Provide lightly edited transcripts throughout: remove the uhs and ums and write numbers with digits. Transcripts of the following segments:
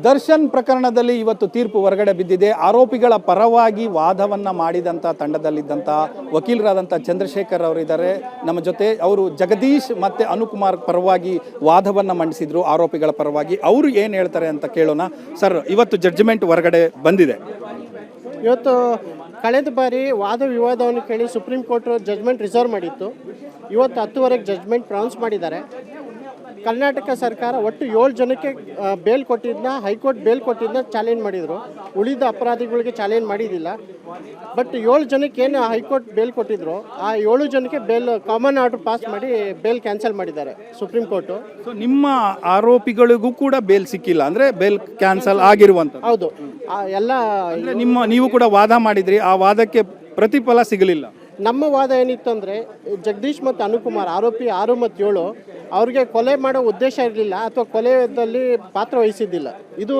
ದರ್ಶನ್ ಪ್ರಕರಣದಲ್ಲಿ ಇವತ್ತು ತೀರ್ಪು ಹೊರಗಡೆ ಬಿದ್ದಿದೆ. ಆರೋಪಿಗಳ ಪರವಾಗಿ ವಾದವನ್ನು ಮಾಡಿದಂಥ ತಂಡದಲ್ಲಿದ್ದಂಥ ವಕೀಲರಾದಂಥ ಚಂದ್ರಶೇಖರ್ ಅವರಿದ್ದಾರೆ ನಮ್ಮ ಜೊತೆ. ಅವರು ಜಗದೀಶ್ ಮತ್ತು ಅನುಕುಮಾರ್ ಪರವಾಗಿ ವಾದವನ್ನು ಮಂಡಿಸಿದ್ರು ಆರೋಪಿಗಳ ಪರವಾಗಿ. ಅವರು ಏನು ಹೇಳ್ತಾರೆ ಅಂತ ಕೇಳೋಣ. ಸರ್, ಇವತ್ತು ಜಡ್ಜ್ಮೆಂಟ್ ಹೊರಗಡೆ ಬಂದಿದೆ. ಇವತ್ತು ಕಳೆದ ಬಾರಿ ವಾದ ವಿವಾದವನ್ನು ಕೇಳಿ ಸುಪ್ರೀಂ ಕೋರ್ಟ್ ಜಡ್ಜ್ಮೆಂಟ್ ರಿಸರ್ವ್ ಮಾಡಿತ್ತು. ಇವತ್ತು 10:30ಕ್ಕೆ ಜಡ್ಜ್ಮೆಂಟ್ ಪ್ರೊನೌನ್ಸ್ ಮಾಡಿದ್ದಾರೆ. ಕರ್ನಾಟಕ ಸರ್ಕಾರ ಒಟ್ಟು 7 ಜನಕ್ಕೆ ಬೇಲ್ ಕೊಟ್ಟಿದ್ದನ್ನ ಹೈಕೋರ್ಟ್ ಬೇಲ್ ಕೊಟ್ಟಿದ್ದನ್ನ ಚಾಲೆಂಜ್ ಮಾಡಿದರು. ಉಳಿದ ಅಪರಾಧಿಗಳಿಗೆ ಚಾಲೆಂಜ್ ಮಾಡಿದ್ದಿಲ್ಲ. ಬಟ್ 7 ಜನಕ್ಕೆ ಏನು ಹೈಕೋರ್ಟ್ ಬೇಲ್ ಕೊಟ್ಟಿದ್ರು ಆ 7 ಜನಕ್ಕೆ ಬೇಲ್ ಕಾಮನ್ ಆರ್ಡರ್ ಪಾಸ್ ಮಾಡಿ ಬೇಲ್ ಕ್ಯಾನ್ಸಲ್ ಮಾಡಿದ್ದಾರೆ ಸುಪ್ರೀಂ ಕೋರ್ಟು. ಸೊ ನಿಮ್ಮ ಆರೋಪಿಗಳಿಗೂ ಕೂಡ ಬೇಲ್ ಸಿಕ್ಕಿಲ್ಲ, ಅಂದರೆ ಬೇಲ್ ಕ್ಯಾನ್ಸಲ್ ಆಗಿರುವಂಥ? ಹೌದು, ಎಲ್ಲ ನೀವು ಕೂಡ ವಾದ ಮಾಡಿದ್ರಿ, ಆ ವಾದಕ್ಕೆ ಪ್ರತಿಫಲ ಸಿಗಲಿಲ್ಲ. ನಮ್ಮ ವಾದ ಏನಿತ್ತು ಅಂದರೆ ಜಗದೀಶ್ ಮತ್ತು ಅನುಕುಮಾರ್ ಆರೋಪಿ 6 ಮತ್ತು 7 ಅವ್ರಿಗೆ ಕೊಲೆ ಮಾಡೋ ಉದ್ದೇಶ ಇರಲಿಲ್ಲ ಅಥವಾ ಕೊಲೆಯಲ್ಲಿ ಪಾತ್ರ ವಹಿಸಿದ್ದಿಲ್ಲ. ಇದು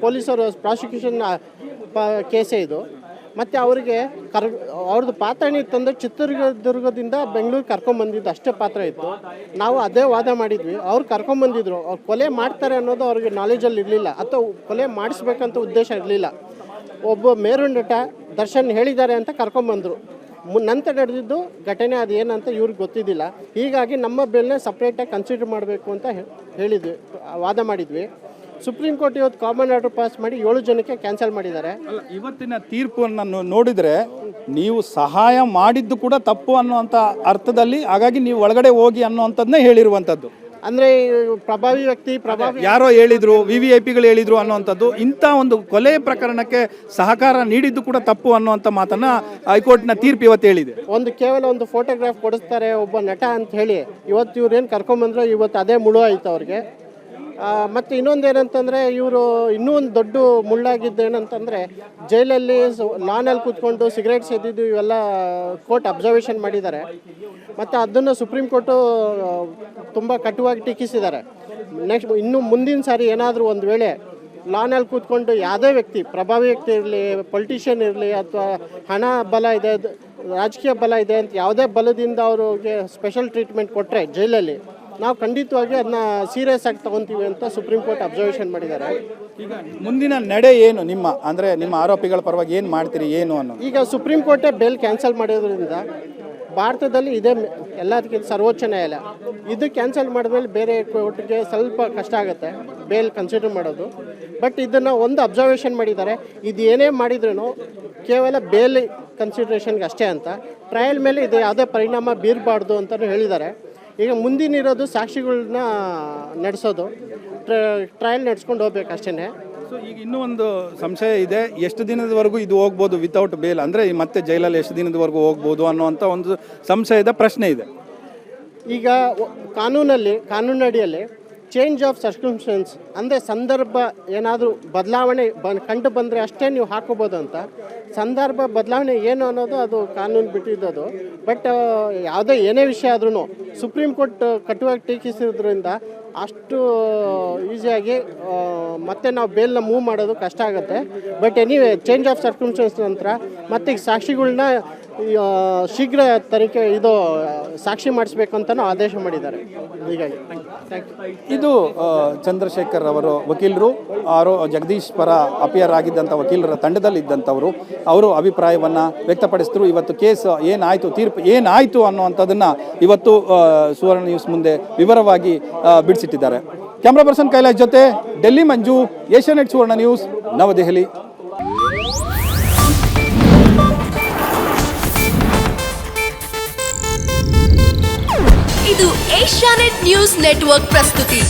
ಪೊಲೀಸರು ಪ್ರಾಸಿಕ್ಯೂಷನ್ ಕೇಸೇ ಇದು. ಮತ್ತು ಅವರಿಗೆ ಅವ್ರದ್ದು ಪಾತ್ರ ಏನಿತ್ತು ಅಂದರೆ ಚಿತ್ರದುರ್ಗದಿಂದ ಬೆಂಗಳೂರು ಕರ್ಕೊಂಬಂದಿದ್ದು ಅಷ್ಟೇ ಪಾತ್ರ ಇತ್ತು. ನಾವು ಅದೇ ವಾದ ಮಾಡಿದ್ವಿ. ಅವ್ರು ಕರ್ಕೊಂಬಂದಿದ್ರು. ಅವ್ರು ಕೊಲೆ ಮಾಡ್ತಾರೆ ಅನ್ನೋದು ಅವ್ರಿಗೆ ನಾಲೆಜಲ್ಲಿ ಇರಲಿಲ್ಲ ಅಥವಾ ಕೊಲೆ ಮಾಡಿಸ್ಬೇಕಂತ ಉದ್ದೇಶ ಇರಲಿಲ್ಲ. ಒಬ್ಬ ಮೇರು ನಟ ದರ್ಶನ್ ಹೇಳಿದ್ದಾರೆ ಅಂತ ಕರ್ಕೊಂಬಂದರು. ನಂತರ ನಡೆದಿದ್ದು ಘಟನೆ ಅದು ಏನಂತ ಇವ್ರಿಗೆ ಗೊತ್ತಿದ್ದಿಲ್ಲ. ಹೀಗಾಗಿ ನಮ್ಮ ಬೇಲ್ನ ಸಪ್ರೇಟಾಗಿ ಕನ್ಸಿಡರ್ ಮಾಡಬೇಕು ಅಂತ ಹೇಳಿದ್ವಿ, ವಾದ ಮಾಡಿದ್ವಿ. ಸುಪ್ರೀಂ ಕೋರ್ಟ್ ಇವತ್ತು ಕಾಮನ್ ಆರ್ಡರ್ ಪಾಸ್ ಮಾಡಿ 7 ಜನಕ್ಕೆ ಕ್ಯಾನ್ಸಲ್ ಮಾಡಿದ್ದಾರೆ. ಇವತ್ತಿನ ತೀರ್ಪನ್ನು ನೋಡಿದರೆ ನೀವು ಸಹಾಯ ಮಾಡಿದ್ದು ಕೂಡ ತಪ್ಪು ಅನ್ನುವಂಥ ಅರ್ಥದಲ್ಲಿ, ಹಾಗಾಗಿ ನೀವು ಒಳಗಡೆ ಹೋಗಿ ಅನ್ನುವಂಥದ್ದನ್ನೇ ಹೇಳಿರುವಂಥದ್ದು. ಅಂದರೆ ಪ್ರಭಾವಿ ವ್ಯಕ್ತಿ ಯಾರೋ ಹೇಳಿದ್ರು, VVIPಗಳು ಹೇಳಿದ್ರು ಅನ್ನುವಂಥದ್ದು. ಇಂಥ ಒಂದು ಕೊಲೆ ಪ್ರಕರಣಕ್ಕೆ ಸಹಕಾರ ನೀಡಿದ್ದು ಕೂಡ ತಪ್ಪು ಅನ್ನುವಂಥ ಮಾತನ್ನ ಹೈಕೋರ್ಟ್ನ ತೀರ್ಪು ಇವತ್ತು ಹೇಳಿದೆ. ಕೇವಲ ಒಂದು ಫೋಟೋಗ್ರಾಫ್ ಕೊಡಿಸ್ತಾರೆ ಒಬ್ಬ ನಟ ಅಂತ ಹೇಳಿ ಇವತ್ತು ಇವ್ರೇನು ಕರ್ಕೊಂಬಂದ್ರೆ ಇವತ್ತು ಅದೇ ಮುಳು ಆಯ್ತು ಅವ್ರಿಗೆ. ಮತ್ತು ಇನ್ನೊಂದು ಏನಂತಂದರೆ ಇವರು ಇನ್ನೂ ಒಂದು ದೊಡ್ಡ ಮುಳ್ಳಾಗಿದ್ದು ಏನಂತಂದರೆ ಜೈಲಲ್ಲಿ ಲಾನಲ್ಲಿ ಕೂತ್ಕೊಂಡು ಸಿಗರೇಟ್ ಸೇದಿದ್ದು ಇವೆಲ್ಲ ಕೋರ್ಟ್ ಅಬ್ಸರ್ವೇಷನ್ ಮಾಡಿದ್ದಾರೆ. ಮತ್ತು ಅದನ್ನು ಸುಪ್ರೀಂ ಕೋರ್ಟು ತುಂಬ ಕಟುವಾಗಿ ಟೀಕಿಸಿದ್ದಾರೆ. ನೆಕ್ಸ್ಟ್ ಇನ್ನು ಮುಂದಿನ ಸಾರಿ ಏನಾದರೂ ಒಂದು ವೇಳೆ ಲಾನಲ್ಲಿ ಕೂತ್ಕೊಂಡು ಯಾವುದೇ ವ್ಯಕ್ತಿ, ಪ್ರಭಾವಿ ವ್ಯಕ್ತಿ ಇರಲಿ, ಪೊಲಿಟಿಷಿಯನ್ ಇರಲಿ, ಅಥವಾ ಹಣ ಬಲ ಇದೆ, ರಾಜಕೀಯ ಬಲ ಇದೆ ಅಂತ ಯಾವುದೇ ಬಲದಿಂದ ಅವ್ರಿಗೆ ಸ್ಪೆಷಲ್ ಟ್ರೀಟ್ಮೆಂಟ್ ಕೊಟ್ಟರೆ ಜೈಲಲ್ಲಿ ನಾವು ಖಂಡಿತವಾಗಿ ಅದನ್ನ ಸೀರಿಯಸ್ ಆಗಿ ತಗೊತೀವಿ ಅಂತ ಸುಪ್ರೀಂ ಕೋರ್ಟ್ ಅಬ್ಸರ್ವೇಷನ್ ಮಾಡಿದ್ದಾರೆ. ಈಗ ಮುಂದಿನ ನಡೆ ಏನು ನಿಮ್ಮ, ಅಂದರೆ ನಿಮ್ಮ ಆರೋಪಿಗಳ ಪರವಾಗಿ ಏನು ಮಾಡ್ತೀರಿ ಏನು ಅನ್ನೋ? ಈಗ ಸುಪ್ರೀಂ ಕೋರ್ಟೇ ಬೇಲ್ ಕ್ಯಾನ್ಸಲ್ ಮಾಡೋದ್ರಿಂದ ಭಾರತದಲ್ಲಿ ಇದೇ ಎಲ್ಲದಕ್ಕಿಂತ ಸರ್ವೋಚ್ಚ ನ್ಯಾಯಾಲಯ. ಇದು ಕ್ಯಾನ್ಸಲ್ ಮಾಡಿದ್ಮೇಲೆ ಬೇರೆ ಕೋರ್ಟ್ಗೆ ಸ್ವಲ್ಪ ಕಷ್ಟ ಆಗುತ್ತೆ ಬೇಲ್ ಕನ್ಸಿಡರ್ ಮಾಡೋದು. ಬಟ್ ಇದನ್ನು ಒಂದು ಅಬ್ಸರ್ವೇಷನ್ ಮಾಡಿದ್ದಾರೆ, ಇದು ಏನೇ ಮಾಡಿದ್ರೂ ಕೇವಲ ಬೇಲ್ ಕನ್ಸಿಡ್ರೇಷನ್ಗೆ ಅಷ್ಟೇ ಅಂತ. ಟ್ರಯಲ್ ಮೇಲೆ ಇದು ಯಾವುದೇ ಪರಿಣಾಮ ಬೀರಬಾರ್ದು ಅಂತಲೂ ಹೇಳಿದ್ದಾರೆ. ಈಗ ಮುಂದಿನಿರೋದು ಸಾಕ್ಷಿಗಳನ್ನ ನಡೆಸೋದು, ಟ್ರಯಲ್ ನಡೆಸ್ಕೊಂಡು ಹೋಗ್ಬೇಕು ಅಷ್ಟೇ. ಸೊ ಈಗ ಇನ್ನೂ ಒಂದು ಸಂಶಯ ಇದೆ, ಎಷ್ಟು ದಿನದವರೆಗೂ ಇದು ಹೋಗ್ಬೋದು ವಿತೌಟ್ ಬೇಲ್, ಅಂದರೆ ಮತ್ತೆ ಜೈಲಲ್ಲಿ ಎಷ್ಟು ದಿನದವರೆಗೂ ಹೋಗ್ಬೋದು ಅನ್ನುವಂಥ ಒಂದು ಸಂಶಯದ ಪ್ರಶ್ನೆ ಇದೆ. ಈಗ ಕಾನೂನಡಿಯಲ್ಲಿ ಚೇಂಜ್ ಆಫ್ ಸರ್ಕಮ್ಸ್ಟೆನ್ಸ್ ಅಂದರೆ ಸಂದರ್ಭ ಏನಾದರೂ ಬದಲಾವಣೆ ಕಂಡು ಬಂದರೆ ಅಷ್ಟೇ ನೀವು ಹಾಕೋಬೋದು ಅಂತ. ಸಂದರ್ಭ ಬದಲಾವಣೆ ಏನು ಅನ್ನೋದು ಅದು ಕಾನೂನು ಬಿಟ್ಟಿದ್ದದು. ಬಟ್ ಯಾವುದೇ ಏನೇ ವಿಷಯ ಆದ್ರೂ ಸುಪ್ರೀಂ ಕೋರ್ಟ್ ಕಟುವಾಗಿ ಟೀಕಿಸಿರೋದ್ರಿಂದ ಅಷ್ಟು ಈಸಿಯಾಗಿ ಮತ್ತೆ ನಾವು ಬೇಲ್ನ ಮೂವ್ ಮಾಡೋದು ಕಷ್ಟ ಆಗುತ್ತೆ. But anyway change of circumstances ನಂತರ ಮತ್ತೆ ಸಾಕ್ಷಿಗಳನ್ನ ಶೀಘ್ರ ತನಿಖೆ ಸಾಕ್ಷಿ ಮಾಡಿಸ್ಬೇಕು ಅಂತಲೂ ಆದೇಶ ಮಾಡಿದ್ದಾರೆ. ಹೀಗಾಗಿ ಇದು ಚಂದ್ರಶೇಖರ್ ಅವರು ವಕೀಲರು, ಜಗದೀಶ್ ಪರ ಅಪಿಯರ್ ಆಗಿದ್ದಂಥ ವಕೀಲರ ತಂಡದಲ್ಲಿದ್ದಂಥವರು, ಅವರು ಅಭಿಪ್ರಾಯವನ್ನು ವ್ಯಕ್ತಪಡಿಸಿದ್ರು. ಇವತ್ತು ಕೇಸ್ ಏನಾಯಿತು, ತೀರ್ಪು ಏನಾಯಿತು ಅನ್ನುವಂಥದ್ದನ್ನು ಇವತ್ತು ಸುವರ್ಣ ನ್ಯೂಸ್ ಮುಂದೆ ವಿವರವಾಗಿ ಬಿಡಿಸಿಟ್ಟಿದ್ದಾರೆ. ಕ್ಯಾಮ್ರಾ ಪರ್ಸನ್ ಕೈಲಾಶ್ ಜೊತೆ ಡೆಲ್ಲಿ ಮಂಜು, ಏಷ್ಯಾನೆಟ್ ಸುವರ್ಣ ನ್ಯೂಸ್, ನವದೆಹಲಿ. ಇದು ಏಷ್ಯಾನೆಟ್ ನ್ಯೂಸ್ ನೆಟ್ವರ್ಕ್ ಪ್ರಸ್ತುತಿ.